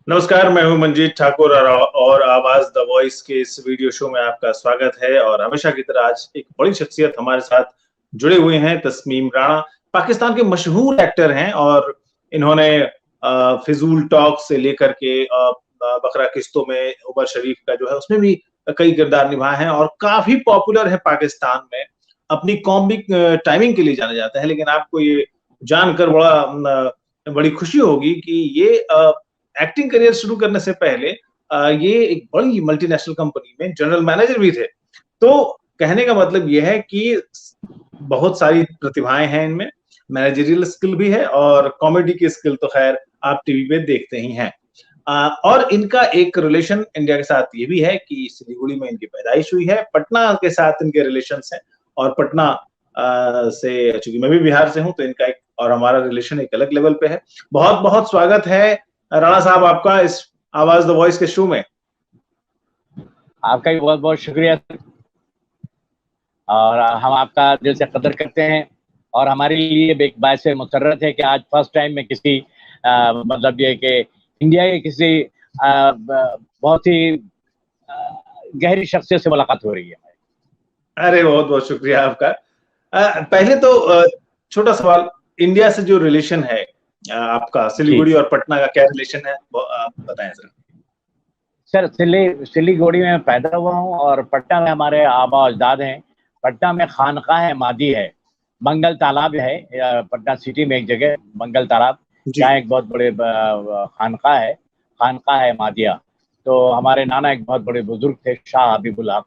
नमस्कार, मैं हूं मंजीत ठाकुर और आवाज द वॉइस के इस वीडियो शो में आपका स्वागत है। और हमेशा की तरह आज एक बड़ी शख्सियत हमारे साथ जुड़े हुए हैं। तस्मीम राणा पाकिस्तान के मशहूर एक्टर हैं और इन्होंने फिजूल टॉक से लेकर के बकरा किस्तों में उमर शरीफ का जो है उसमें भी कई किरदार निभाए हैं और काफी पॉपुलर है पाकिस्तान में। अपनी कॉमिक टाइमिंग के लिए जाना जाता है, लेकिन आपको ये जानकर बड़ी खुशी होगी कि ये एक्टिंग करियर शुरू करने से पहले ये एक बड़ी मल्टीनेशनल कंपनी में जनरल मैनेजर भी थे। तो कहने का मतलब ये है कि बहुत सारी प्रतिभाएं हैं इनमें, मैनेजरियल स्किल भी है और कॉमेडी की स्किल तो खैर आप टीवी पे देखते ही हैं। और इनका एक रिलेशन इंडिया के साथ ये भी है कि सिलीगुड़ी में इनकी पैदाइश हुई है, पटना के साथ इनके रिलेशंस हैं और पटना से, चूंकि मैं भी बिहार से हूं, तो इनका एक और हमारा रिलेशन एक अलग लेवल पे है। बहुत बहुत स्वागत है राणा साहब आपका इस आवाज द वॉइस के शो में। आपका भी बहुत बहुत शुक्रिया और हम आपका दिल से कदर करते हैं और हमारे लिए एक बात से मुसर्रत है कि आज फर्स्ट टाइम में किसी मतलब ये कि इंडिया के किसी बहुत ही गहरी शख्सियत से मुलाकात हो रही है। अरे बहुत बहुत शुक्रिया आपका। पहले तो छोटा सवाल, इंडिया से जो रिलेशन है आपका, सिलीगुड़ी और पटना का क्या रिलेशन है, आप बताएं जरा। सर, सिलीगुड़ी में पैदा हुआ हूँ और पटना में हमारे आबा अजदाद हैं। पटना में खानकाह है मादी है, मंगल तालाब है पटना सिटी में एक जगह मंगल तालाब, जहाँ एक बहुत बड़े खानकाह है मादिया। तो हमारे नाना एक बहुत बड़े बुजुर्ग थे, शाह हबीबुल हक।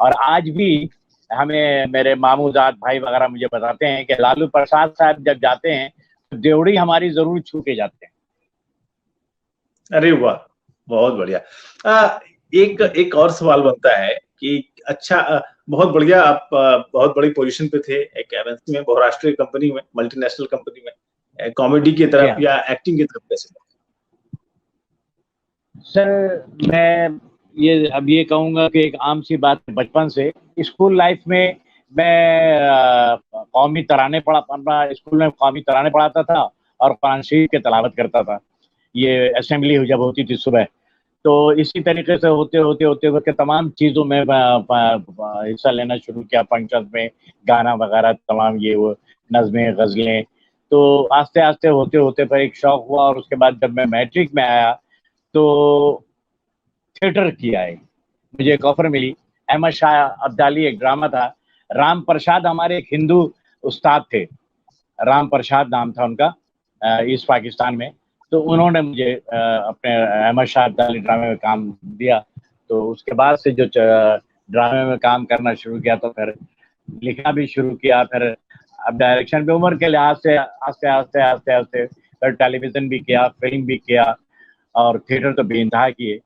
और आज भी हमें मेरे मामूजाद भाई वगैरह मुझे बताते हैं कि लालू प्रसाद साहब जब जाते हैं तो देवड़ी हमारी जरूर छू के जाते हैं। अरे वाह, बहुत बढ़िया। एक और सवाल बनता है कि अच्छा, बहुत बढ़िया, आप बहुत बड़ी पोजीशन पे थे एक एमएनसी में, बहुराष्ट्रीय कंपनी में, मल्टीनेशनल कंपनी में, कॉमेडी की तरफ या एक्टिंग की तरफ कैसे? सर, मैं ये कहूँगा कि एक आम सी बात, बचपन से स्कूल लाइफ में मैं कौमी तराने स्कूल में कौमी तराने पढ़ाता था और कुरान शरीफ की तिलावत करता था। ये असेंबली जब होती थी सुबह, तो इसी तरीके से होते तमाम चीज़ों में हिस्सा लेना शुरू किया, फंक्शन में गाना वगैरह तमाम ये वो नज़में गज़लें। तो आस्ते आस्ते होते फिर एक शौक़ हुआ और उसके बाद जब मैं मैट्रिक में आया तो थिएटर किया है, मुझे एक ऑफर मिली। अहमद शाह अब्दाली एक ड्रामा था, राम प्रसाद हमारे एक हिंदू उस्ताद थे, राम प्रसाद नाम था उनका, ईस्ट पाकिस्तान में। तो उन्होंने मुझे अपने अहमद शाह अब्दाली ड्रामे में काम दिया। तो उसके बाद से जो ड्रामे में काम करना शुरू किया, तो फिर लिखना भी शुरू किया। फिर अब डायरेक्शन पे उम्र के लिहाज से आस्ते फिर टेलीविज़न भी किया, फिल्म भी किया और थिएटर तो बेइंतहा किए।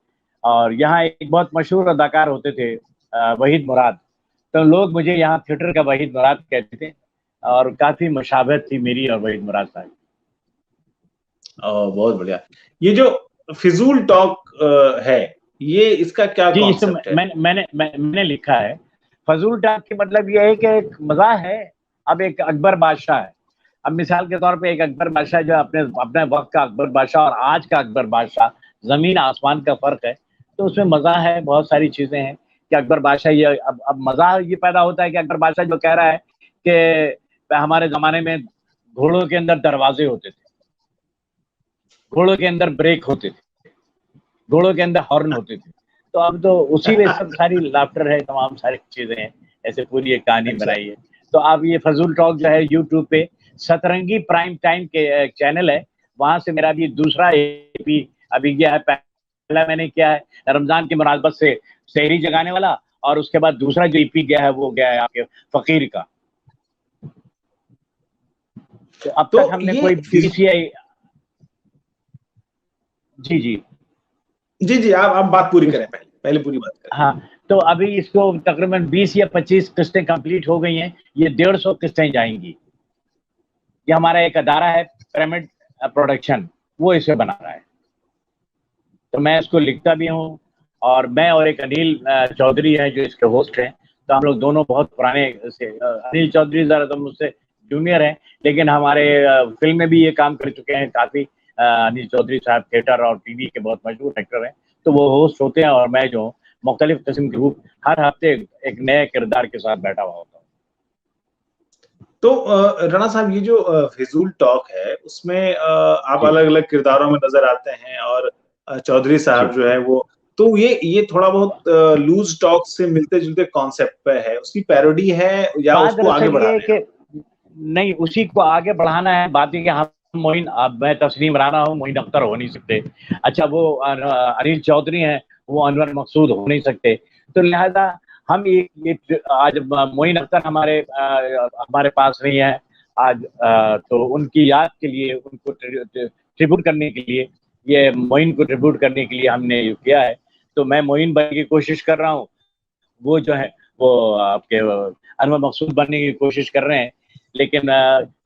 और यहाँ एक बहुत मशहूर अदाकार होते थे, वहीद मुराद, तो लोग मुझे यहाँ थिएटर का वहीद मुराद कहते थे और काफ़ी मुशाबहत थी मेरी और वहीद मुराद साहब। बहुत बढ़िया। ये जो फिजूल टॉक है, ये इसका क्या कॉन्सेप्ट है? मैंने लिखा है, फजूल टॉक की मतलब ये है कि एक मज़ाक है। अब एक अकबर बादशाह है, अब मिसाल के तौर पे एक अकबर बादशाह जो अपने वक्त का अकबर बादशाह और आज का अकबर बादशाह, ज़मीन आसमान का फ़र्क है। तो उसमें मज़ा है, बहुत सारी चीज़ें हैं कि अकबर बादशाह ये अब मज़ा ये पैदा होता है कि अकबर बादशाह जो कह रहा है कि हमारे ज़माने में घोड़ों के अंदर दरवाजे होते थे, घोड़ों के अंदर ब्रेक होते थे, घोड़ों के अंदर हॉर्न होते थे। तो अब तो उसी में सब सारी लाफ्टर है, तमाम सारी चीज़ें हैं, ऐसे पूरी एक कहानी बनाई है। तो अब ये फजूल टॉक जो है यूट्यूब पे सतरंगी प्राइम टाइम के चैनल है, वहाँ से मेरा भी दूसरा एपी अभी गया है। पहला मैंने किया है रमज़ान की मुनासबत से सहरी जगाने वाला, और उसके बाद दूसरा जो ईपी गया है वो गया है आपके फ़कीर का। तो अब तक हमने कोई पीसीआई जी आप बात पूरी करें, पहले पूरी बात करें। हाँ, तो अभी इसको तकरीबन 20 या 25 किस्तें कंप्लीट हो गई हैं, ये 150 किस्तें जाएंगी। ये हमारा एक अदारा है पिरामिड प्रोडक्शन, वो इसे बना रहा है। तो मैं इसको लिखता भी हूँ और मैं और एक अनिल चौधरी है जो इसके होस्ट हैं। तो हम लोग दोनों बहुत पुराने से, अनिल चौधरी ज़रा तो मुझसे जूनियर हैं, लेकिन हमारे फिल्म में भी ये काम कर चुके हैं, काफ़ी अनिल चौधरी साहब थिएटर और टीवी के बहुत मशहूर एक्टर हैं, तो वो होस्ट होते हैं और मैं जो मुख्तलिफ किस्म के रूप हर हफ्ते एक नए किरदार के साथ बैठा हुआ होता हूँ। तो राणा साहब, ये जो फिजूल टॉक है उसमें आप जी अलग अलग किरदारों में नजर आते हैं, और चौधरी साहब जी। जो है वो, तो ये थोड़ा बहुत लूज टॉक से मिलते जुलते कॉन्सेप्ट पे है, उसकी पैरोडी है या बात उसको आगे दरअसल बढ़ा ये है रहे हैं? कि नहीं, उसी को आगे बढ़ाना है। बात है कि हम मोइन, अब मैं तस्लीम राणा हूँ, मोइन अख्तर हो नहीं सकते। अच्छा, वो अनिल चौधरी हैं, वो अनवर मकसूद हो नहीं सकते। तो लिहाजा हम ये आज मोइन अख्तर हमारे पास नहीं है आज, तो उनकी याद के लिए, उनको ट्रिब्यूट करने के लिए, ये मोइन को ट्रिब्यूट करने के लिए हमने ये किया है। तो मैं मोइन बनने की कोशिश कर रहा हूँ, वो जो है वो आपके अनवर मकसूद बनने की कोशिश कर रहे हैं। लेकिन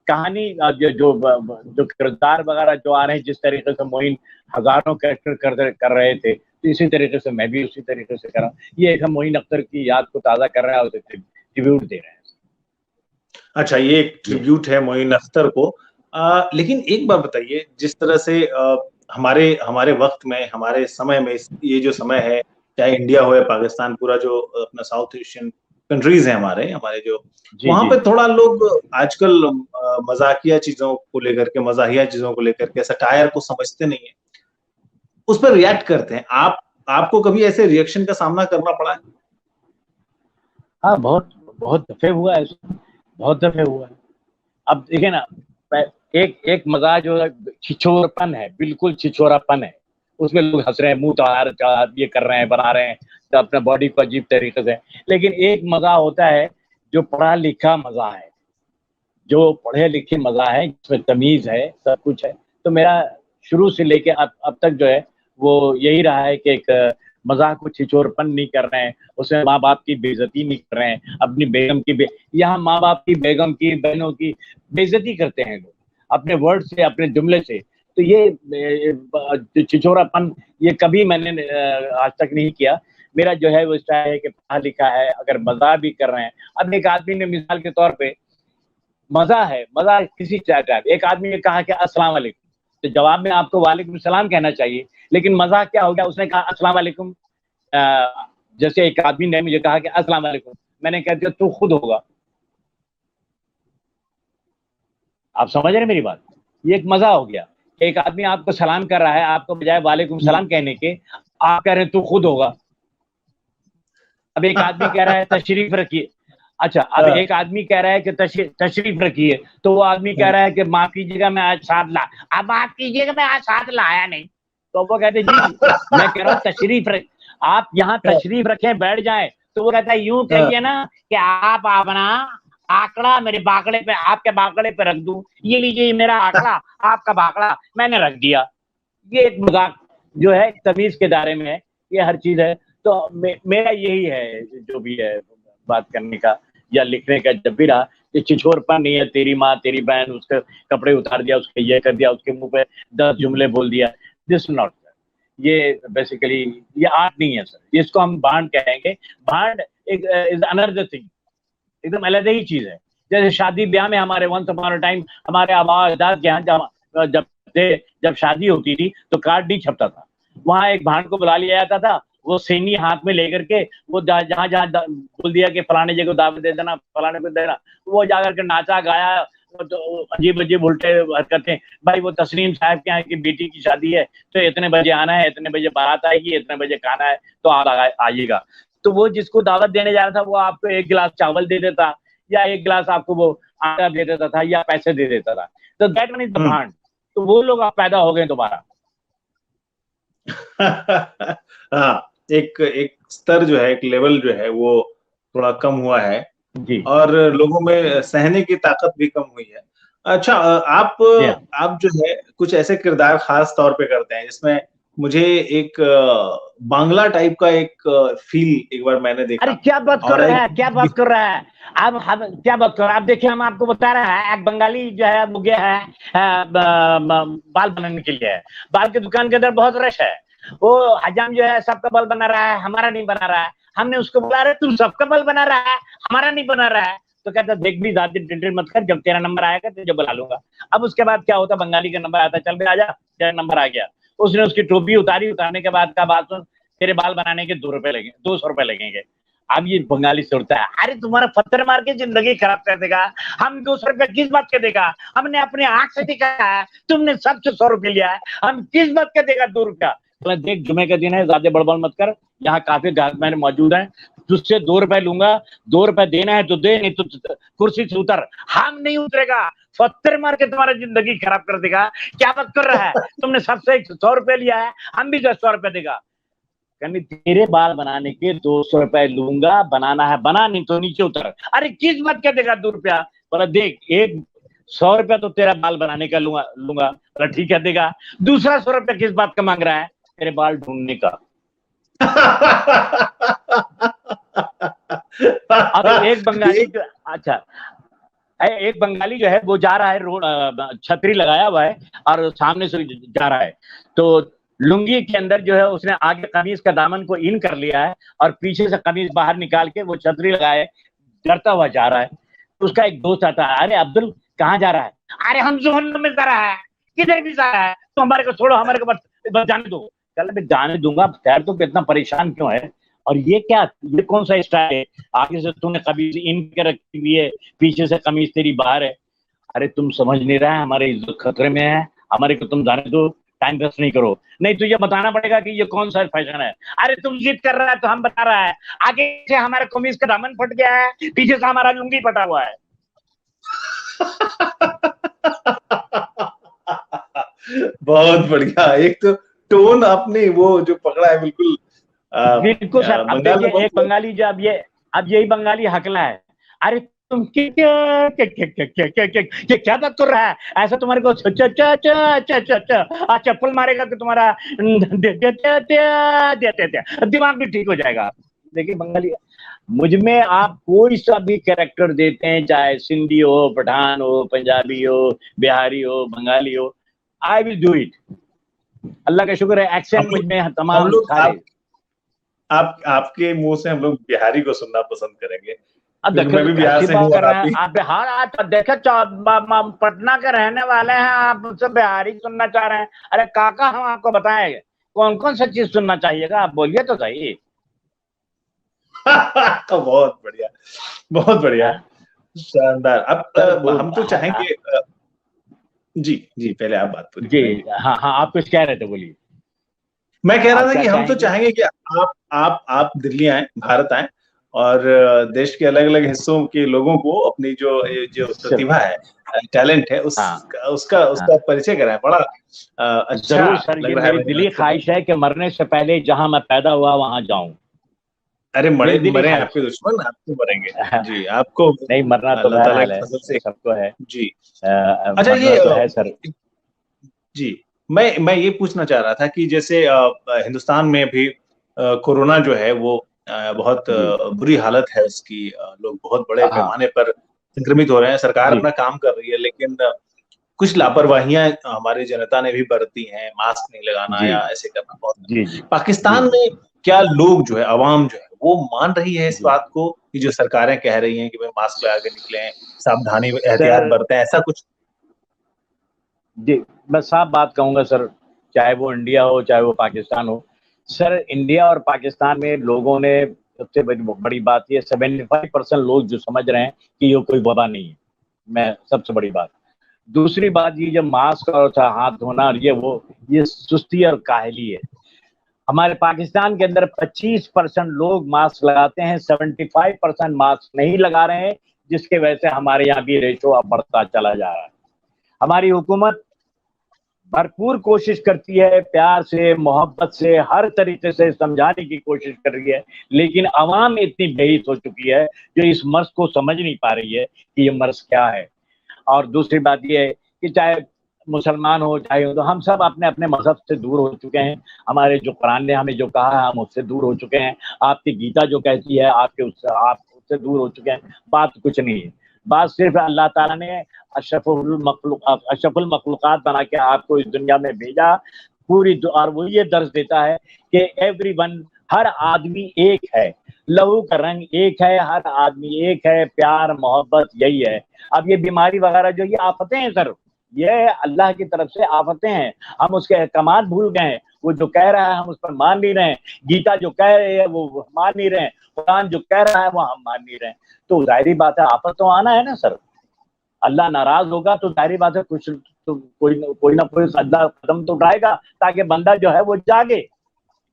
कहानी जो किरदार वगैरह जो आ रहे हैं, जिस तरीके से मोइन हजारों कैरेक्टर कर रहे थे, तो इसी तरीके से मैं भी उसी तरीके से कर रहा हूँ। ये एक हम मोइन अख्तर की याद को ताज़ा कर रहे हैं और उसे ट्रिब्यूट दे रहे हैं। अच्छा, ये एक ट्रिब्यूट है मोइन अख्तर को। लेकिन एक बात बताइए, जिस तरह से हमारे हमारे वक्त में, हमारे समय में, ये जो समय है, चाहे इंडिया हो या पाकिस्तान, पूरा जो अपना साउथ एशियन कंट्रीज है हमारे हमारे जो, जी वहां जी पे थोड़ा लोग आजकल मजाकिया चीजों को लेकर के, मजाहिया चीजों को लेकर के, सटायर को समझते नहीं है, उस पर रिएक्ट करते हैं। आपको कभी ऐसे रिएक्शन का सामना करना पड़ा है? हाँ, बहुत बहुत दफे हुआ है, बहुत दफे हुआ है। अब देखिए ना, एक एक मजाक जो है, छिछोरपन है, बिल्कुल छिछोरापन है। उसमें लोग हंस रहे हैं, मुंह चढ़ा ये कर रहे हैं, बना रहे हैं तो अपने बॉडी को अजीब तरीके से। लेकिन एक मजा होता है जो पढ़ा लिखा मजा है, जो पढ़े लिखे मजा है, जिसमें तमीज है, सब कुछ है। तो मेरा शुरू से लेके अब तक जो है वो यही रहा है कि एक मजाक को छिछोरपन नहीं कर रहे हैं, उसमें माँ बाप की बेइज्जती नहीं कर रहे हैं, अपनी बेगम की यहाँ माँ बाप की, बेगम की, बहनों की बेइज्जती करते हैं लोग अपने वर्ड से, अपने जुमले से। तो ये छिछोरापन ये कभी मैंने आज तक नहीं किया। मेरा जो है वो स्टाइल है कि पढ़ा लिखा है, अगर मजाक भी कर रहे हैं। अब एक आदमी ने मिसाल के तौर पे, मजा है, मजा किसी का, एक आदमी ने कहा कि अस्सलाम वालेकुम, तो जवाब में आपको वालेकुम सलाम कहना चाहिए, लेकिन मजा क्या हो गया, उसने कहा अस्सलाम वालेकुम। जैसे एक आदमी ने मुझे कहा कि अस्सलाम वालेकुम, मैंने कह दिया तू खुद होगा। आप समझ रहे हैं मेरी बात? ये एक मजा हो गया। एक आदमी आपको सलाम कर रहा है, आपको बजाय वालेकुम सलाम कहने के आप कह रहे हैं तू खुद होगा। अब एक आदमी कह रहा है तशरीफ रखिए, अच्छा, अब एक आदमी कह रहा है कि तशरीफ रखिए, तो वो आदमी कह रहा है कि माफ कीजिएगा मैं आज साथ ला, अब माफ कीजिएगा मैं आज साथ लाया नहीं, तो वो कहते जी मैं कह रहा हूँ तशरीफ रख, आप यहाँ तशरीफ रखें, बैठ जाएं। तो वो कहता है यूं कहिए ना कि आप अपना आंकड़ा मेरे बाकड़े पे, आपके बाकड़े पे रख दूं, ये लीजिए मेरा आंकड़ा, आपका बाकड़ा मैंने रख दिया। ये एक मजाक जो है तमीज के दायरे में है, ये हर चीज है। तो मेरा यही है जो भी है बात करने का या लिखने का, जब भी रहा कि छिछोरपन नहीं है, तेरी माँ तेरी बहन, उसके कपड़े उतार दिया, उसके ये कर दिया, उसके मुंह पे 10 जुमले बोल दिया, दिस नॉट, ये बेसिकली ये आर्ट नहीं है सर, इसको हम भांड कहेंगे। भांड एक इज अनदर थिंग, एकदम अलग ही चीज है। जैसे शादी ब्याह में हमारे वंस अपॉन अ टाइम हमारे आबा अजदाद के यहाँ जब शादी होती थी तो कार्ड नहीं छपता था, वहां एक भांड को बुला लिया जाता था, वो सेनी हाथ में लेकर के वो जहां जहां बोल दिया कि फलाने जगह दावत दे देना, फलाने को देना, वो जाकर के नाचा गाया, तो अजीब अजीब उल्टे हरकतें, भाई वो तस्लीम साहब के यहाँ की बेटी की शादी है तो इतने बजे आना है, इतने बजे बारात आएगी, इतने बजे खाना है, तो आप आइएगा। तो वो जिसको दावत देने जा रहा था वो आपको 1 गिलास चावल दे देता, या 1 गिलास आपको वो आटा दे देता था, या पैसे दे देता था। तो दैट वन इज द भांड। तो वो लोग आप पैदा हो गए दोबारा। हाँ, एक स्तर जो है, एक लेवल जो है वो थोड़ा कम हुआ है जी और लोगों में सहने की ताकत भी कम हुई है। अच्छा, आप जो है कुछ ऐसे किरदार खास तौर पे करते हैं जिसमें मुझे एक बांग्ला टाइप का एक फील एक बार मैंने देखा। अरे क्या बात कर रहा है, क्या बात कर रहा है आप, हम क्या बात कर रहे हैं आप? देखिए हम आपको बता रहे हैं, एक बंगाली जो है वो गया है बाल बनाने के लिए, बाल की दुकान के अंदर बहुत रश है, वो हजाम जो है सबका बाल बना रहा है, हमारा नहीं बना रहा है। हमने उसको बोला, अरे तू सबका बाल बना रहा है, हमारा नहीं बना रहा है। तो कहता देख भी ज्यादा टेंशन मत कर, जब तेरा नंबर आएगा तुझे बुला लूंगा। अब उसके बाद क्या होता, बंगाली का नंबर आता, चल बे आजा, तेरा नंबर आ गया। उसने उसकी टोपी उतारी, उतारने के बाद का बात सुन, तेरे बाल बनाने के 200 रुपए लगेंगे। अब ये बंगाली सोचता है, अरे तुम्हारा पत्थर मार के जिंदगी खराब कर देगा, हम 200 रुपए किस बात के देगा, हमने अपने आंख से देखा है, तुमने सबसे 100 रुपए लिया है, हम किस बात के देगा 2 रुपया। तो देख जुमे का दिन है, ज्यादा बड़बड़ मत कर, यहाँ काफी ग्राहक मैंने मौजूद हैं, तुझसे 2 रुपए लूंगा, 2 रुपए देना है तो दे, नहीं तो कुर्सी से उतर। हम नहीं उतरेगा, पत्थर मार के तुम्हारा जिंदगी खराब कर देगा। क्या बात कर रहा है, तुमने सबसे 100 रुपए लिया है, हम भी 100 रुपए देगा। कहनी तेरे बाल बनाने के 200 रुपए लूंगा, बनाना है बना, नहीं तो नीचे उतर। अरे किस बात का देगा 2 रुपया, बोला देख एक 100 रुपया तो तेरा बाल बनाने का लूंगा। बोला ठीक है देगा। दूसरा 100 रुपया किस बात का मांग रहा है, तेरे बाल ढूंढने का। अब एक बंगाली जो, अच्छा एक बंगाली जो है वो जा रहा है, रोड छतरी लगाया हुआ है और सामने से जा रहा है, तो लुंगी के अंदर जो है उसने आगे कमीज का दामन को इन कर लिया है और पीछे से कमीज बाहर निकाल के वो छतरी लगाए डरता हुआ जा रहा है। तो उसका एक दोस्त आता है, अरे अब्दुल कहाँ जा रहा है, अरे हम जोहन्नम में जा रहा है, किधर भी जा रहा है, तो हमारे को छोड़ो, हमारे को बस जाने दो। चल मैं जाने दूंगा, खैर तो इतना परेशान क्यों है, और ये क्या, ये कौन सा स्टाइल है, आगे से तूने कमीज इन के रखी हुई है, पीछे से कमीज तेरी बाहर है। अरे तुम समझ नहीं रहा है, हमारी इज्जत खतरे में है, हमारे को तुम जाने दो, टाइम वेस्ट नहीं करो, नहीं तो ये बताना पड़ेगा कि ये कौन सा फैशन है। अरे तुम जिद कर रहा है तो हम बता रहा है, आगे से हमारे कमीज का दामन फट गया है, पीछे से हमारा लुंगी फटा हुआ है। बहुत बढ़िया, एक तो टोन आपने वो जो पकड़ा है बिल्कुल बिल्कुल सर। अब देखिए एक बंगाली जो अब यही बंगाली हकला है, अरे तुम क्या बात कर रहा है, ऐसा तुम्हारे को चप्पल मारेगा तो तुम्हारा दिमाग भी ठीक हो जाएगा। देखिए बंगाली, मुझ में आप कोई सा भी कैरेक्टर देते हैं, चाहे सिंधी हो, पठान हो, पंजाबी हो, बिहारी हो, बंगाली हो, आई विल डू इट। अल्लाह का शुक्र है एक्सेंट मुझ में तमाम सारे। आपके मुंह से हम लोग बिहारी को सुनना पसंद करेंगे। अब मैं भी बिहार से हूँ, आप बिहार आज देखे पटना के रहने वाले हैं, आप मुझसे बिहारी सुनना चाह रहे हैं। अरे काका हम आपको बताएंगे कौन कौन सा चीज सुनना चाहिएगा, आप बोलिए तो सही। बहुत बढ़िया, बहुत बढ़िया, शानदार। अब हम तो चाहेंगे, जी जी पहले आप बात पूरी। जी हाँ हाँ, आप कुछ कह रहे थे, बोलिए। मैं कह रहा था कि हम तो चाहेंगे कि आप दिल्ली आए, भारत आए और देश के अलग अलग हिस्सों के लोगों को अपनी जो प्रतिभा है, टैलेंट है, उसका परिचय कराएं। बड़ा अच्छा जरूर सर, ये मेरी दिली ख्वाहिश है कि मरने से पहले जहां मैं पैदा हुआ वहां जाऊं। अरे मरे आपके दुश्मन, आप तो मरेंगे जी, आपको नहीं मरना तो सबको है जी। अच्छा ये तो है सर जी, मैं ये पूछना चाह रहा था कि जैसे हिंदुस्तान में भी कोरोना जो है वो बहुत बुरी हालत है उसकी, लोग बहुत बड़े पैमाने पर संक्रमित हो रहे हैं, सरकार अपना काम कर रही है, लेकिन कुछ लापरवाहियां हमारी जनता ने भी बरती हैं, मास्क नहीं लगाना या ऐसे करना बहुत। पाकिस्तान में क्या लोग जो है, आवाम जो है, वो मान रही है इस बात को कि जो सरकारें कह रही हैं कि भाई मास्क लगा के निकलें, सावधानी एहतियात बरतें, ऐसा कुछ? जी मैं साफ बात कहूंगा सर, चाहे वो इंडिया हो चाहे वो पाकिस्तान हो, सर इंडिया और पाकिस्तान में लोगों ने सबसे बड़ी बात ये 75% लोग जो समझ रहे हैं कि ये कोई वबा नहीं है, मैं सबसे बड़ी बात। दूसरी बात ये जब मास्क और हाथ धोना और ये सुस्ती और काहली है। हमारे पाकिस्तान के अंदर 25% लोग मास्क लगाते हैं, 75% मास्क नहीं लगा रहे हैं, जिसके वजह से हमारे यहाँ भी रेशो अब बढ़ता चला जा रहा है। हमारी हुकूमत भरपूर कोशिश करती है, प्यार से मोहब्बत से हर तरीके से समझाने की कोशिश कर रही है, लेकिन आवाम इतनी बेहिस हो चुकी है जो इस मर्ज को समझ नहीं पा रही है कि ये मर्ज क्या है। और दूसरी बात ये है कि चाहे मुसलमान हो चाहे हो, तो हम सब अपने अपने मजहब से दूर हो चुके हैं। हमारे जो कुरान ने हमें जो कहा है हम उससे दूर हो चुके हैं। आपकी गीता जो कहती है आप उससे दूर हो चुके हैं। बात कुछ नहीं है, बात सिर्फ अल्लाह ताला ने अशरफुल मखलूकात बना के आपको इस दुनिया में भेजा पूरी, और वो ये दर्ज देता है कि एवरीवन, हर आदमी एक है। लहू का रंग एक है, हर आदमी एक है, प्यार मोहब्बत यही है। अब ये बीमारी वगैरह जो ये आफतें हैं सर, ये अल्लाह की तरफ से आफतें हैं। हम उसके अहकामात भूल गए हैं। वो जो कह रहा है हम उस पर मान नहीं रहे हैं। गीता जो कह रही है वो मान नहीं रहे हैं। कुरान जो कह रहा है वो हम मान नहीं रहे हैं। तो जाहिर बात है आफत तो आना है ना सर। अल्लाह नाराज होगा तो जाहिर बात है कुछ तो कोई ना कोई अल्लाह कदम तो उठाएगा ताकि बंदा जो है वो जागे।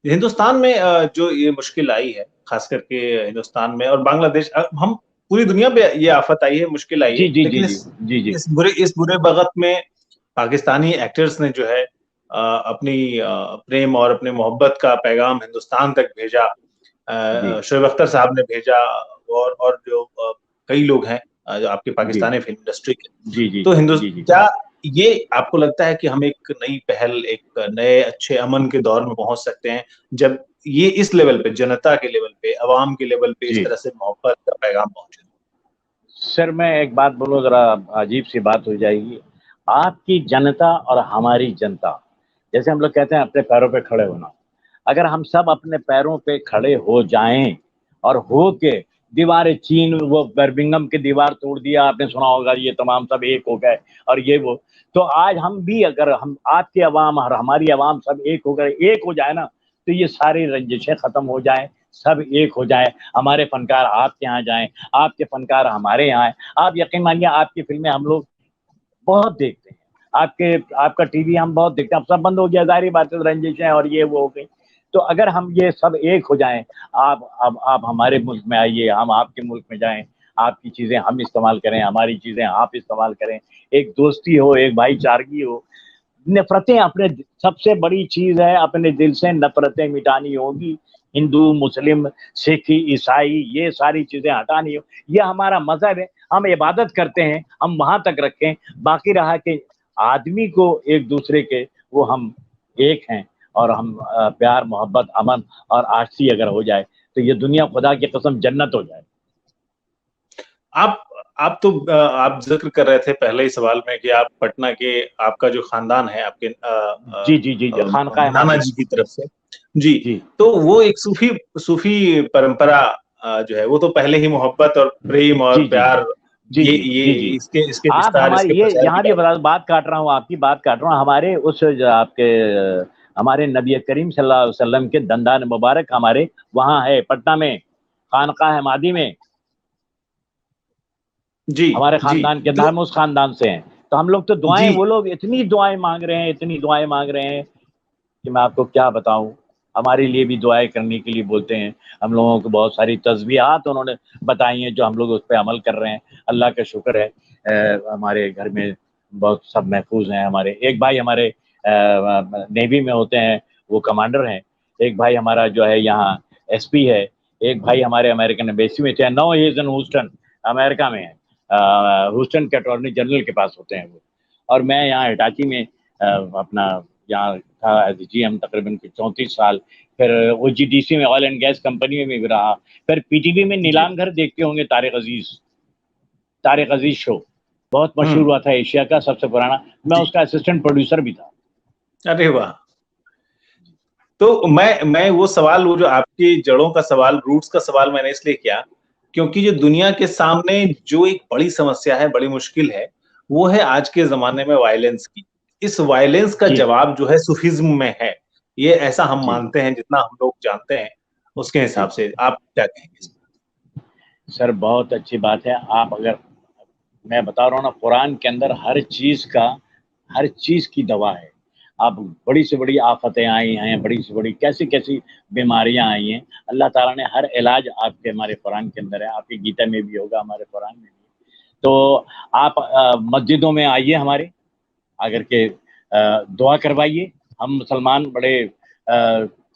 हिंदुस्तान में जो ये मुश्किल आई है, खास करके हिंदुस्तान में और बांग्लादेश, हम पूरी दुनिया पे ये आफत आई है, मुश्किल आई जी है, जी जी लेकिन जी जी जी इस बुरे वक्त में पाकिस्तानी एक्टर्स ने जो है अपनी प्रेम और अपने मोहब्बत का पैगाम हिंदुस्तान तक भेजा। जी शोएब अख्तर साहब ने भेजा, और जो कई लोग हैं जो आपके जी पाकिस्तानी फिल्म इंडस्ट्री के। जी जी तो जी जी क्या ये आपको लगता है कि हम एक नई पहल, एक नए अच्छे अमन के दौर में पहुंच सकते हैं जब ये इस लेवल पे, जनता के लेवल पे, अवाम के लेवल पे इस जी तरह से मोहब्बत का पैगाम पहुंचे? सर मैं एक बात बोलूं, जरा अजीब सी बात हो जाएगी। आपकी जनता और हमारी जनता, जैसे हम लोग कहते हैं अपने पैरों पे खड़े होना, अगर हम सब अपने पैरों पे खड़े हो जाएं और हो के दीवारें, चीन वो बर्मिंघम की दीवार तोड़ दिया आपने सुना होगा, ये तमाम सब एक हो गए और ये वो, तो आज हम भी अगर हम आपकी आवाम और हमारी आवाम सब एक हो गए, एक हो जाए ना, तो ये सारी रंजिशें खत्म हो जाएं, सब एक हो जाए। हमारे फनकार आपके यहाँ जाएं, आपके फनकार हमारे यहाँ आए। आप यकीन मानिए आपकी फिल्में हम लोग बहुत देखते हैं, आपके आपका टीवी हम बहुत देखते हैं। अब सब बंद हो गया, जाहिर बात है, रंजिशें और ये वो हो गई। तो अगर हम ये सब एक हो जाएं, आप हमारे मुल्क में आइए, हम आपके मुल्क में जाएं, आपकी चीजें हम इस्तेमाल करें, हमारी चीजें आप इस्तेमाल करें, एक दोस्ती हो, एक भाईचारगी हो। नफरतें अपने, सबसे बड़ी चीज है अपने दिल से नफरतें मिटानी होगी। हिंदू मुस्लिम सिख ईसाई ये सारी चीजें हटानी हो, ये हमारा मजहब है। हम इबादत करते हैं, हम वहां तक रखें। बाकी रहा कि आदमी को एक दूसरे के वो हम एक हैं, और हम प्यार मोहब्बत अमन और आशी अगर हो जाए तो ये दुनिया खुदा की कसम जन्नत हो जाए। आप आप तो आप जिक्र कर रहे थे पहले ही सवाल में कि आप पटना के, आपका जो खानदान है आपके जी जी जी जी, खानकाह नाना मादी। जी की तरफ से, जी, जी तो वो एक सूफी सूफी परंपरा जो है वो तो पहले ही मोहब्बत और प्रेम और जी जी जी प्यार, जी ये जी ये जी जी। इसके इसके आप विस्तार, हमारी इसके ये प्रचार की यहाँ भी बात। बात काट रहा हूँ, आपकी बात काट रहा हूँ। हमारे उस आपके हमारे नबी करीम सल्लल्लाहु अलैहि वसल्लम के दंदान मुबारक हमारे वहाँ है पटना में, खानकाह मादी में। जी हमारे जी। खानदान के तो अंदर, हम उस खानदान से हैं। तो हम लोग तो दुआएं, जी, वो लोग इतनी दुआएं मांग रहे हैं, इतनी दुआएं मांग रहे हैं कि मैं आपको क्या बताऊं। हमारे लिए भी दुआएं करने के लिए बोलते हैं। हम लोगों को बहुत सारी तस्बीहात उन्होंने बताई हैं जो हम लोग उस पर अमल कर रहे हैं। अल्लाह का शुक्र है, हमारे घर में बहुत सब महफूज हैं। हमारे एक भाई हमारे नेवी में होते हैं, वो कमांडर हैं। एक भाई हमारा जो है यहाँ एसपी है। एक भाई हमारे अमेरिकन एम्बेसी में थे, now he is in Houston, America में है। ह्यूस्टन के अटॉर्नी जनरल के पास होते हैं वो। और मैं यहाँ हिटाची में अपना यहाँ था एज जीएम तकरीबन 34 साल। फिर ओजीडीसी में, ऑयल एंड गैस कंपनी में भी रहा। फिर पीटीवी में जी। नीलाम घर देखते होंगे, तारिक अजीज शो बहुत मशहूर हम्म। हुआ था, एशिया का सबसे पुराना। मैं जी। उसका असिस्टेंट प्रोड्यूसर भी था। अरे वाह। तो मैं वो सवाल, वो जो आपकी जड़ों का सवाल, रूट्स का सवाल मैंने इसलिए किया क्योंकि जो दुनिया के सामने जो एक बड़ी समस्या है, बड़ी मुश्किल है, वो है आज के जमाने में वायलेंस की। इस वायलेंस का जी जवाब जो है सूफिज्म में है। ये ऐसा हम जी मानते हैं, जितना हम लोग जानते हैं उसके हिसाब जी से आप क्या कहेंगे? सर, बहुत अच्छी बात है। आप अगर, मैं बता रहा हूँ ना, कुरान के अंदर हर चीज की दवा है। आप, बड़ी से बड़ी आफतें आई हैं, बड़ी से बड़ी कैसी कैसी बीमारियां आई हैं, अल्लाह ताला ने हर इलाज आपके हमारे कुरान के अंदर है। आपकी गीता में भी होगा, हमारे कुरान में भी। तो आप मस्जिदों में आइए हमारे, आकर के दुआ करवाइए। हम मुसलमान बड़े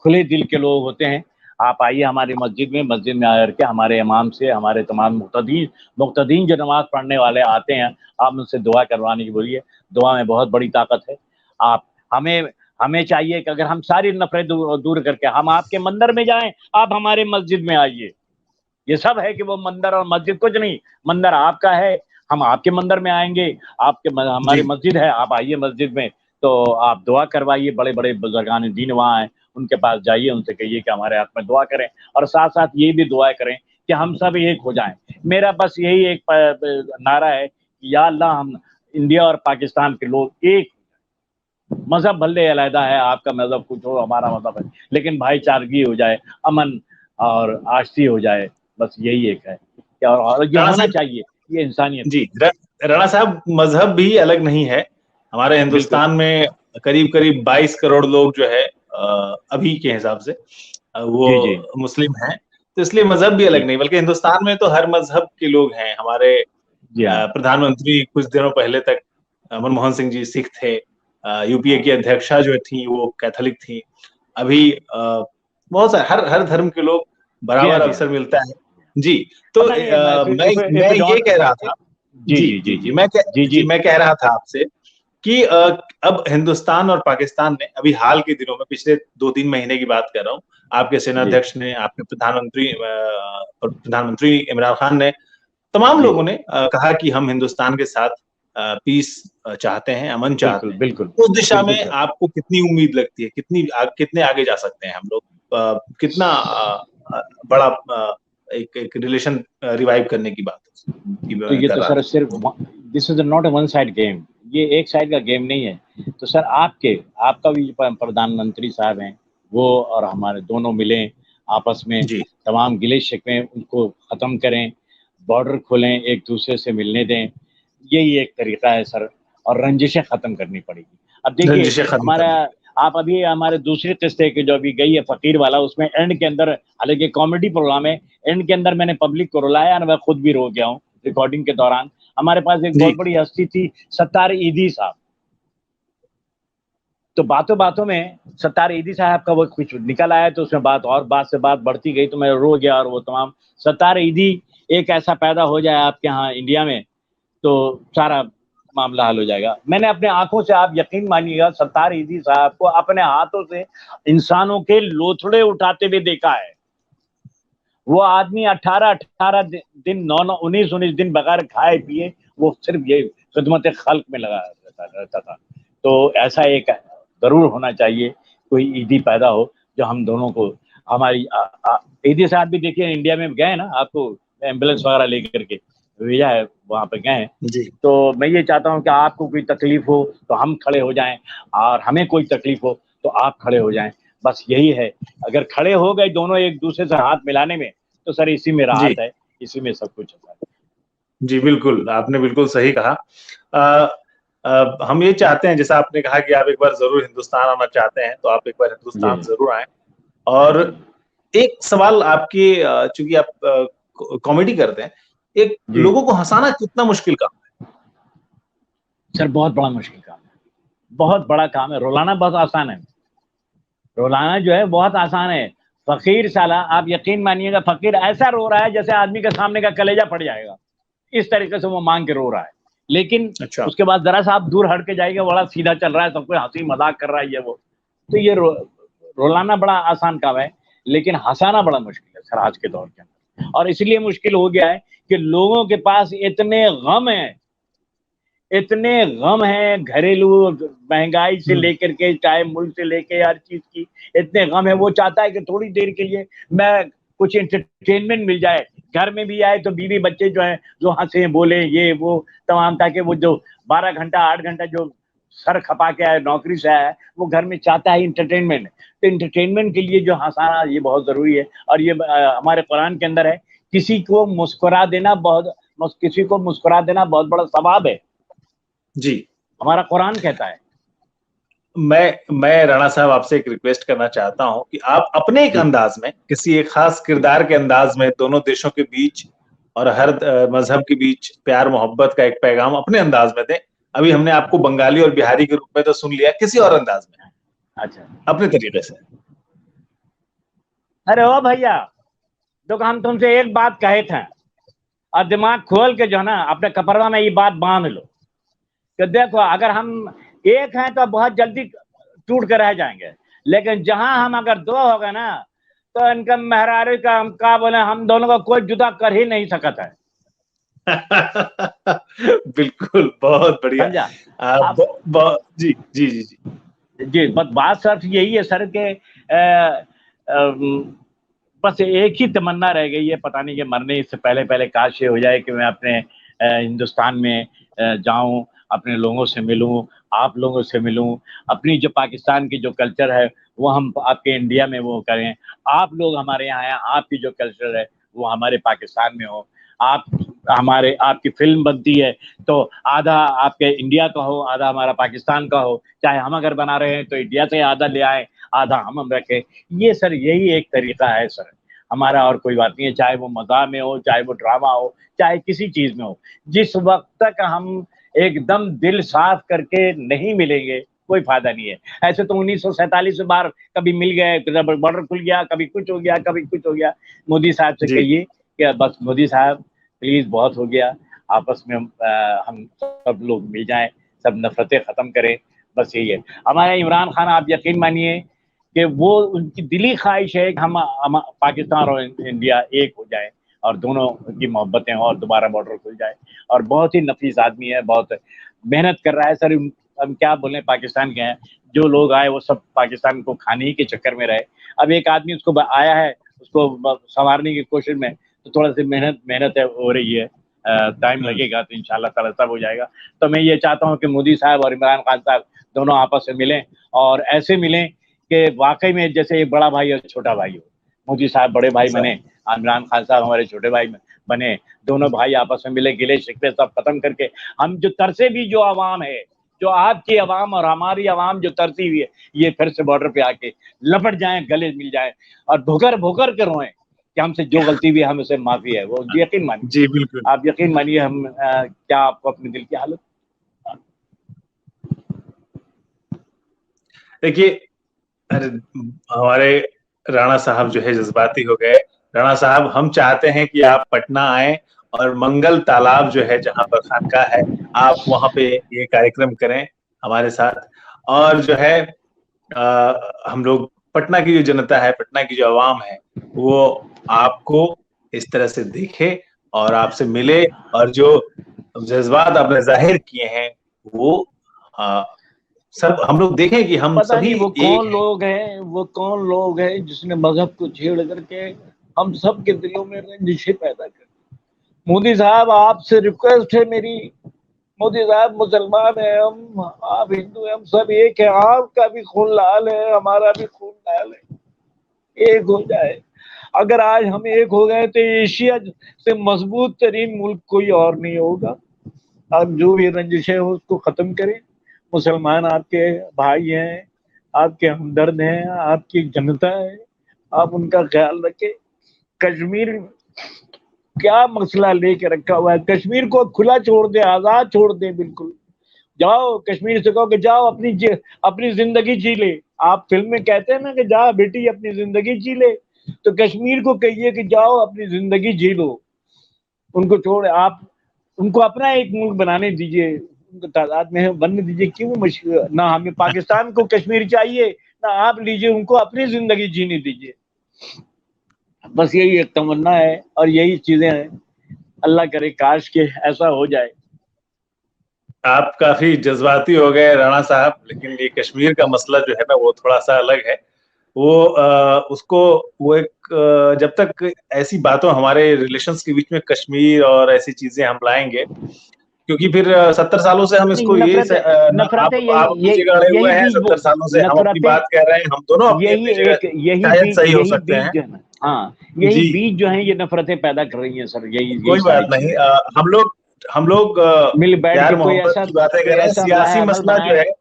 खुले दिल के लोग होते हैं। आप आइए हमारी मस्जिद में आकर के हमारे इमाम से, हमारे तमाम मुक्तदीन जो नमाज पढ़ने वाले आते हैं, आप उनसे दुआ करवाने की बोलिए। दुआ में बहुत बड़ी ताकत है। आप, हमें हमें चाहिए कि अगर हम सारी नफरत दूर करके हम आपके मंदिर में जाएं, आप हमारे मस्जिद में आइए। ये सब है कि वो मंदिर और मस्जिद कुछ नहीं, मंदिर आपका है, हम आपके मंदिर में आएंगे। आपके हमारी जी। मस्जिद है, आप आइए मस्जिद में। तो आप दुआ करवाइए, बड़े बड़े बुजुर्गान दीन वहाँ हैं, उनके पास जाइए, उनसे कहिए कि हमारे हक में दुआ करें, और साथ साथ ये भी दुआ करें कि हम सब एक हो जाएं। मेरा बस यही एक नारा है कि या अल्लाह, हम इंडिया और पाकिस्तान के लोग एक, मजहब भले अलहदा है, आपका मजहब कुछ हो, हमारा मजहब है, लेकिन भाईचारगी हो जाए, अमन और आश्ती हो जाए, बस यही एक है क्या, और ये राणा होना साहब, चाहिए, ये इंसानियत जी राणा साहब, मजहब भी अलग नहीं है। हमारे है। बिल्कुल। हिंदुस्तान में करीब करीब 22 करोड़ लोग जो है अभी के हिसाब से वो जी, जी, मुस्लिम हैं। तो इसलिए मजहब भी अलग जी, नहीं, बल्कि हिंदुस्तान में तो हर मजहब के लोग हैं। हमारे जी हाँ, प्रधानमंत्री कुछ दिनों पहले तक मनमोहन सिंह जी सिख थे। यूपीए की अध्यक्षा जो थी वो कैथोलिक थी। अभी बहुत सारे हर हर धर्म के लोग जी हाँ, बराबर जी हाँ। अवसर मिलता है। जी। तो पता नहीं है, मैं ये कह रहा था, जी, जी जी, जी जी, जी जी, जी, जी जी, मैं कह रहा था आपसे कि अब हिंदुस्तान और पाकिस्तान ने अभी हाल के दिनों में, पिछले 2-3 महीने की बात कर रहा हूँ, आपके जी, सेनाध्यक्ष ने, आपके प्रधानमंत्री इमरान खान ने, तमाम जी, लोगों ने कहा कि हम हिंदुस्तान के साथ पीस चाहते हैं, अमन चाहते बिल्कुल, हैं। बिल्कुल, उस दिशा बिल्कुल में सर। आपको कितनी उम्मीद लगती है, कितने आगे जा सकते हैं हम लोग, कितना बड़ा एक एक रिलेशन रिवाइव करने की बात तो ये कर तो रहा सर सिर्फ, था। This is not a one side game, ये एक साइड का गेम नहीं है। तो सर आपका भी प्रधानमंत्री साहब हैं, वो और हमारे दोनों मिलें, आपस में जी तमाम गिले शिकवे उनको ख़त्म करें, बॉर्डर खोलें, एक दूसरे से मिलने दें, यही एक तरीका है सर, और रंजिशें ख़त्म करनी पड़ेगी। अब देखिए रंजिशें खत्म हमारा, करनी आप अभी हमारे दूसरे किस्से की जो अभी गई है फ़कीर वाला, उसमें एंड के अंदर, हालाँकि कॉमेडी प्रोग्राम है, एंड के अंदर मैंने पब्लिक को रुलाया और मैं खुद भी रो गया हूँ रिकॉर्डिंग के दौरान। हमारे पास एक जी बहुत बड़ी हस्ती थी, सत्तार ईदी साहब। तो बातों-बातों में सत्तार ईदी साहब का वो कुछ निकल आया, तो उसमें बात से बात बढ़ती गई, तो मैं रो गया, और वो तमाम सत्तार ईदी एक ऐसा पैदा हो जाए आपके यहाँ इंडिया में, तो सारा मामला हल हो जाएगा। मैंने अपने आँखों से, आप यकीन मानिएगा, सत्तार ईदी साहब को अपने हाथों से इंसानों के लोथड़े उठाते हुए देखा है। वो आदमी 18-18 दिन, 9-9, 19-19 दिन बगैर खाए पिए, वो सिर्फ ये खिदमत खल्क में लगा रहता था। तो ऐसा एक ज़रूर होना चाहिए, कोई ईदी पैदा हो, जो हम दोनों को, हमारी ईदी साहब भी देखिए इंडिया में गए ना, आपको एम्बुलेंस वगैरह लेकर के भेजा है, वहाँ पे गए हैं। जी तो मैं ये चाहता हूँ कि आपको कोई तकलीफ हो तो हम खड़े हो जाएँ, और हमें कोई तकलीफ हो तो आप खड़े हो जाएँ। बस यही है। अगर खड़े हो गए दोनों एक दूसरे से हाथ मिलाने में, तो सर इसी में जी राहत है, इसी में सब कुछ है सर। जी बिल्कुल, आपने बिल्कुल सही कहा। हम ये चाहते हैं, जैसा आपने कहा कि आप एक बार जरूर हिंदुस्तान आना चाहते हैं, तो आप एक बार जी, हिंदुस्तान जरूर आए। और जी, एक सवाल आपके, चूंकि आप कॉमेडी करते हैं, एक जी। लोगों को हंसाना कितना मुश्किल काम सर बहुत बड़ा मुश्किल काम है, बहुत बड़ा काम है, रुलाना बहुत आसान है। रुलाना जो है बहुत आसान है। फ़कीर साला, आप यकीन मानिएगा, फ़कीर ऐसा रो रहा है जैसे आदमी के सामने का कलेजा फट जाएगा। इस तरीके से वो माँग के रो रहा है। लेकिन है? अच्छा। उसके बाद ज़रा-सा आप दूर हट के जाइएगा, बड़ा सीधा चल रहा है, सब कोई हँसी-मज़ाक कर रहा है ये वो। तो ये रुलाना बड़ा आसान काम है, लेकिन हँसाना बड़ा मुश्किल है सर आज के दौर के अंदर। और इसलिए मुश्किल हो गया है कि लोगों के पास इतने गम हैं, घरेलू महँगाई से हम्म। लेकर के, चाहे मुल्क से लेके हर चीज़ की, इतने गम है, वो चाहता है कि थोड़ी देर के लिए मैं कुछ एंटरटेनमेंट मिल जाए। घर में भी आए तो बीवी बच्चे जो हैं, जो हँसे, बोले, ये वो तमाम, ताकि वो जो 12 घंटा, 8 घंटा जो सर खपा के आया, नौकरी से आया है, वो घर में चाहता है एंटरटेनमेंट। तो एंटरटेनमेंट के लिए जो हँसाना, ये बहुत ज़रूरी है, और ये हमारे कुरान के अंदर है, किसी को मुस्कुरा देना बहुत बड़ा सवाब है। जी। हमारा कुरान कहता है। मैं राणा साहब आपसे एक रिक्वेस्ट करना चाहता हूं कि आप अपने एक जी, अंदाज में, किसी एक खास किरदार के अंदाज में, दोनों देशों के बीच और हर मजहब के बीच प्यार मोहब्बत का एक पैगाम अपने अंदाज में दें। अभी हमने आपको बंगाली और बिहारी के रूप में तो सुन लिया, किसी और अंदाज में अच्छा। अपने तरीके से। अरे ओ भैया, देखो हम तुमसे एक बात कहे थे, और दिमाग खोल के जो है ना अपने कपड़वा में ये बात बांध लो, कि देखो अगर हम एक हैं तो बहुत जल्दी टूट कर रह जाएंगे, लेकिन जहां हम अगर दो हो गए ना, तो इनका मेहरारू का हम का बोले, हम दोनों को कोई जुदा कर ही नहीं सकता है। बिल्कुल, बहुत बढ़िया। समझा? आप आप जी, जी, जी, जी। जी, बात सिर्फ यही है सर कि बस एक ही तमन्ना रह गई है, पता नहीं कि मरने से पहले-पहले काश ये हो जाए कि मैं अपने हिंदुस्तान में जाऊँ, अपने लोगों से मिलूँ, आप लोगों से मिलूँ, अपनी जो पाकिस्तान की जो कल्चर है, वो हम आपके इंडिया में वो करें। आप लोग हमारे यहाँ आएँ, आपकी जो कल्चर है, वो हमारे पाकिस्तान में हो। आप हमारे आपकी फ़िल्म बनती है, तो आधा आपके इंडिया का हो, आधा हमारा पाकिस्तान का हो। चाहे हम अगर बना रहे हैं, तो इंडिया से आधा ले आएँ, आधा हम रखें। ये सर यही एक तरीका है सर, हमारा और कोई बात नहीं है, चाहे वो मज़ाह में हो, चाहे वो ड्रामा हो, चाहे किसी चीज़ में हो। जिस वक़्त तक हम एकदम दिल साफ करके नहीं मिलेंगे, कोई फ़ायदा नहीं है। ऐसे तो 1947 में बार कभी मिल गए, बॉर्डर खुल गया, कभी कुछ हो गया, कभी कुछ हो गया। मोदी साहब से जी। कहिए कि बस मोदी साहब प्लीज़ बहुत हो गया, आपस में हम सब लोग मिल जाएँ, सब नफ़रतें ख़त्म करें, बस यही है। हमारा इमरान खान आप यकीन मानिए कि वो उनकी दिली ख़्वाहिश है कि हम पाकिस्तान और इंडिया एक हो जाएँ और दोनों की मोहब्बतें और दोबारा बॉर्डर खुल जाए और बहुत ही नफ़ीस आदमी है, बहुत मेहनत कर रहा है सर। हम क्या बोलें पाकिस्तान के हैं, जो लोग आए वो सब पाकिस्तान को खाने ही के चक्कर में रहे। अब एक आदमी उसको आया है, उसको सँवारने की कोशिश में, तो थोड़ा-सी मेहनत है हो रही है। टाइम हुँ। लगेगा तो इंशाल्लाह ताला सब हो जाएगा। तो मैं ये चाहता हूँ कि मोदी साहब और इमरान खान साहब दोनों आपस में मिलें और ऐसे मिलें कि वाक़ई में जैसे एक बड़ा भाई और छोटा भाई हो। मोदी साहब बड़े भाई स बने, इमरान खान साहब हमारे छोटे भाई बने, दोनों जी। भाई आपस में मिले, गिले-शिकवे सब खत्म करके हम जो तरसे भी जो अवाम है, जो आपकी अवाम और हमारी अवाम जो तरसी हुई है, ये फिर से बॉर्डर पे आके लपट जाएँ, गले मिल जाएँ और भुकर-भुकर के रोएँ कि हमसे जो गलती हुई है, हमें से माफ़ी है। वो यकीन मानिए, जी, बिल्कुल। आप यकीन मानिए हम क्या आपको अपने दिल की हालत देखिए, अरे हमारे राणा साहब जो है जज़्बाती हो गए। राणा साहब हम चाहते हैं कि आप पटना आएँ और मंगल तालाब जो है जहाँ पर खानका है, आप वहाँ पे ये कार्यक्रम करें हमारे साथ और जो है हम लोग पटना की जो जनता है, पटना की जो आवाम है, वो आपको इस तरह से देखे और आपसे मिले और जो जज़्बात आपने ज़ाहिर किए हैं, वो अ, सब हम लोग देखें कि हम पता सभी नहीं वो एक कौन हैं। लोग हैं, वो कौन लोग हैं जिसने मज़हब को छेड़ करके हम सब के दिलों में रंजिशें पैदा कर दी। मोदी साहब आपसे रिक्वेस्ट है मेरी, मोदी साहब मुसलमान हैं हम, आप हिंदू हैं, हम सब एक हैं, आपका भी खून लाल है, हमारा भी खून लाल है, एक हो जाए। अगर आज हम एक हो गए तो एशिया से मजबूत तरीन मुल्क कोई और नहीं होगा। आप जो भी रंजिशें हो उसको खत्म करें। मुसलमान आपके भाई हैं, आपके हमदर्द हैं, आपकी जनता है, आप उनका ख्याल रखें। कश्मीर क्या मसला लेके रखा हुआ है, कश्मीर को खुला छोड़ दे, आजाद छोड़ दे बिल्कुल। जाओ कश्मीर से कहो कि जाओ अपनी जिंदगी जी ले। आप फिल्म में कहते हैं ना कि जा बेटी अपनी जिंदगी जी ले, तो कश्मीर को कहिए कि जाओ अपनी जिंदगी जी लो। उनको छोड़ आप उनको अपना एक मुल्क बनाने दीजिए, उनको तादाद में बनने दीजिए। क्यों मशहूर ना हमें पाकिस्तान को कश्मीर चाहिए, ना आप लीजिए, उनको अपनी जिंदगी जीने दीजिए। बस यही एक तमन्ना है और यही चीजें हैं। अल्लाह करे काश के ऐसा हो जाए। आप काफ़ी जज़्बाती हो गए राणा साहब, लेकिन ये कश्मीर का मसला जो है ना वो थोड़ा-सा अलग है। वो उसको वो एक जब तक ऐसी बातों हमारे रिलेशंस के बीच में कश्मीर और ऐसी चीज़ें हम लाएँगे, क्योंकि फिर 70 सालों से हम नहीं इसको ये नफरत ना नफरतें आप यही अपनी यही जगह अड़े हुए यही हैं, बीज 70 सालों से हम अपनी नफरतें बात कह रहे हैं, हम दोनों यही अपनी-अपनी जगह एक यही शायद बीज सही हो यही सकते बीज हैं। जो है ना, हाँ यही जी। बीज जो है ये नफरतें पैदा कर रही हैं सर, यही यही कोई सारी बात नहीं। चीजें हैं। हम लोग मिल बैठ के प्यार मोहब्बत की बातें कर रहे हैं। ऐसा सियासी माहौल मसला जो बनाए। है,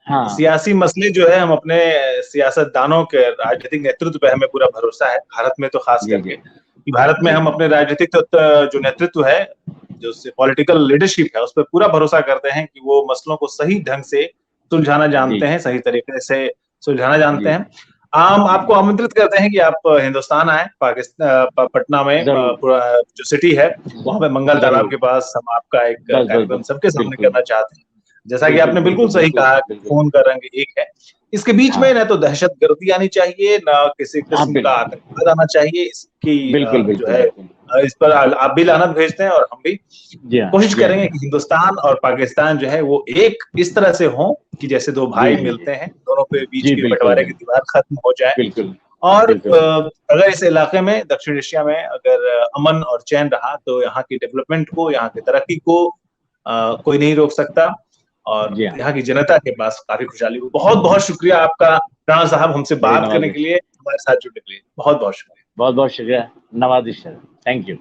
हाँ सियासी मसले जो है हम अपने सियासतदानों के राजनीतिक नेतृत्व पे हमें पूरा भरोसा है, भारत में तो खास जी करके जी कि भारत में जी हम जी अपने राजनीतिक जो नेतृत्व है, जो पॉलिटिकल लीडरशिप है, उस पर पूरा भरोसा करते हैं कि वो मसलों को सही ढंग से सुलझाना जी जानते हैं, सही तरीके से सुलझाना जानते जी हैं। हम आपको आमंत्रित करते हैं कि आप हिंदुस्तान आए, पटना में जरूर पूरा जो सिटी है, वहाँ पे मंगल तालाब जरूर के पास हम आपका एक बस बस कार्यक्रम बस सबके सामने बिल्कुल करना चाहते हैं। जैसा कि आपने बिल्कुल सही कहा, खून का रंग एक है। इसके बीच में न तो दहशतगर्दी आनी चाहिए, न किसी किस्म का आतंकवाद आना चाहिए। इसकी जो है इस पर आप भी लानत भेजते हैं और हम भी कोशिश करेंगे कि हिंदुस्तान और पाकिस्तान जो है वो एक इस तरह से हो कि जैसे दो भाई मिलते हैं, दोनों पे बीच की बंटवारे की दीवार खत्म हो जाए। और अगर इस इलाके में, दक्षिण एशिया में अगर अमन और चैन रहा तो यहाँ की डेवलपमेंट को, यहाँ की तरक्की को कोई नहीं रोक सकता। और यहाँ की जनता के पास काफी खुशहाली हो। बहुत बहुत शुक्रिया आपका राणा साहब, हमसे बात करने के लिए, हमारे साथ जुड़ने के लिए बहुत बहुत शुक्रिया। बहुत बहुत शुक्रिया, नवाज़िश सर, थैंक यू।